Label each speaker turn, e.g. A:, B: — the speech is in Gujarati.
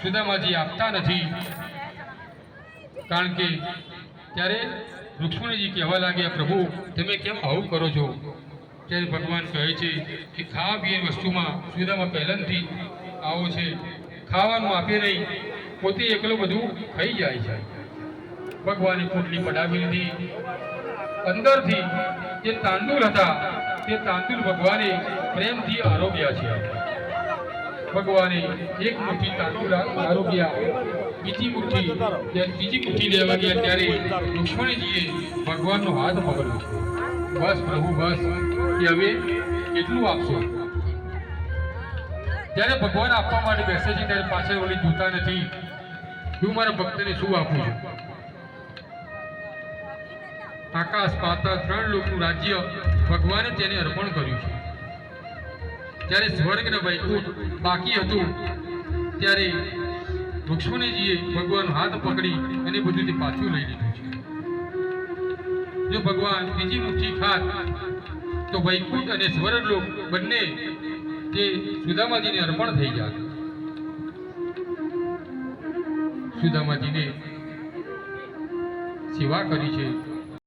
A: સુદામાજી આપતા નથી, કારણ કે ત્યારે રુક્ષ્મણીજી કહેવા લાગ્યા, પ્રભુ તમે કેમ આવું કરો છો? ત્યારે ભગવાન કહે છે કે ખાવા પીવાની વસ્તુમાં સુદામા પહેલાંથી આવો છે, ખાવાનું આપે નહીં, પોતે એકલો બધું ખાઈ જાય છે. ભગવાને પોટલી પડાવી લીધી. અંદરથી જે તાંદુલ હતા તે તાંદુલ ભગવાને પ્રેમથી આરોગ્યા છે. ભગવાને એક મુઠ્ઠી તાંદુલ આરોગ્યા, બીજી મુઠ્ઠી લેવા ગયા ત્યારે રુક્ષ્મણીજીએ ભગવાનનો હાથ પકડ્યો છે. બસ પ્રભુ બસ, કે હવે કેટલું આપશો? જ્યારે ભગવાન આપવા માટે બેસે છે ત્યારે પાછળ ઓલી જોતા નથી, હું મારા ભક્તને શું આપું છું? આકાશ પાતાળ ત્રણ લોકનું રાજ્ય ભગવાને તેને અર્પણ કર્યું છે. જ્યારે સ્વર્ગ અને વૈકુંઠ બાકી હતું ત્યારે રુક્ષ્મણીજીએ ભગવાનનો હાથ પકડી અને બધું તે પાછું લઈ લીધું છે. જો ભગવાન બીજી મુઠ્ઠી ખાત તો વૈકુંઠ અને સ્વર્ગલોક બંને તે સુદામાજીને અર્પણ થઈ જાત. સુદામાજીને સેવા કરી છે,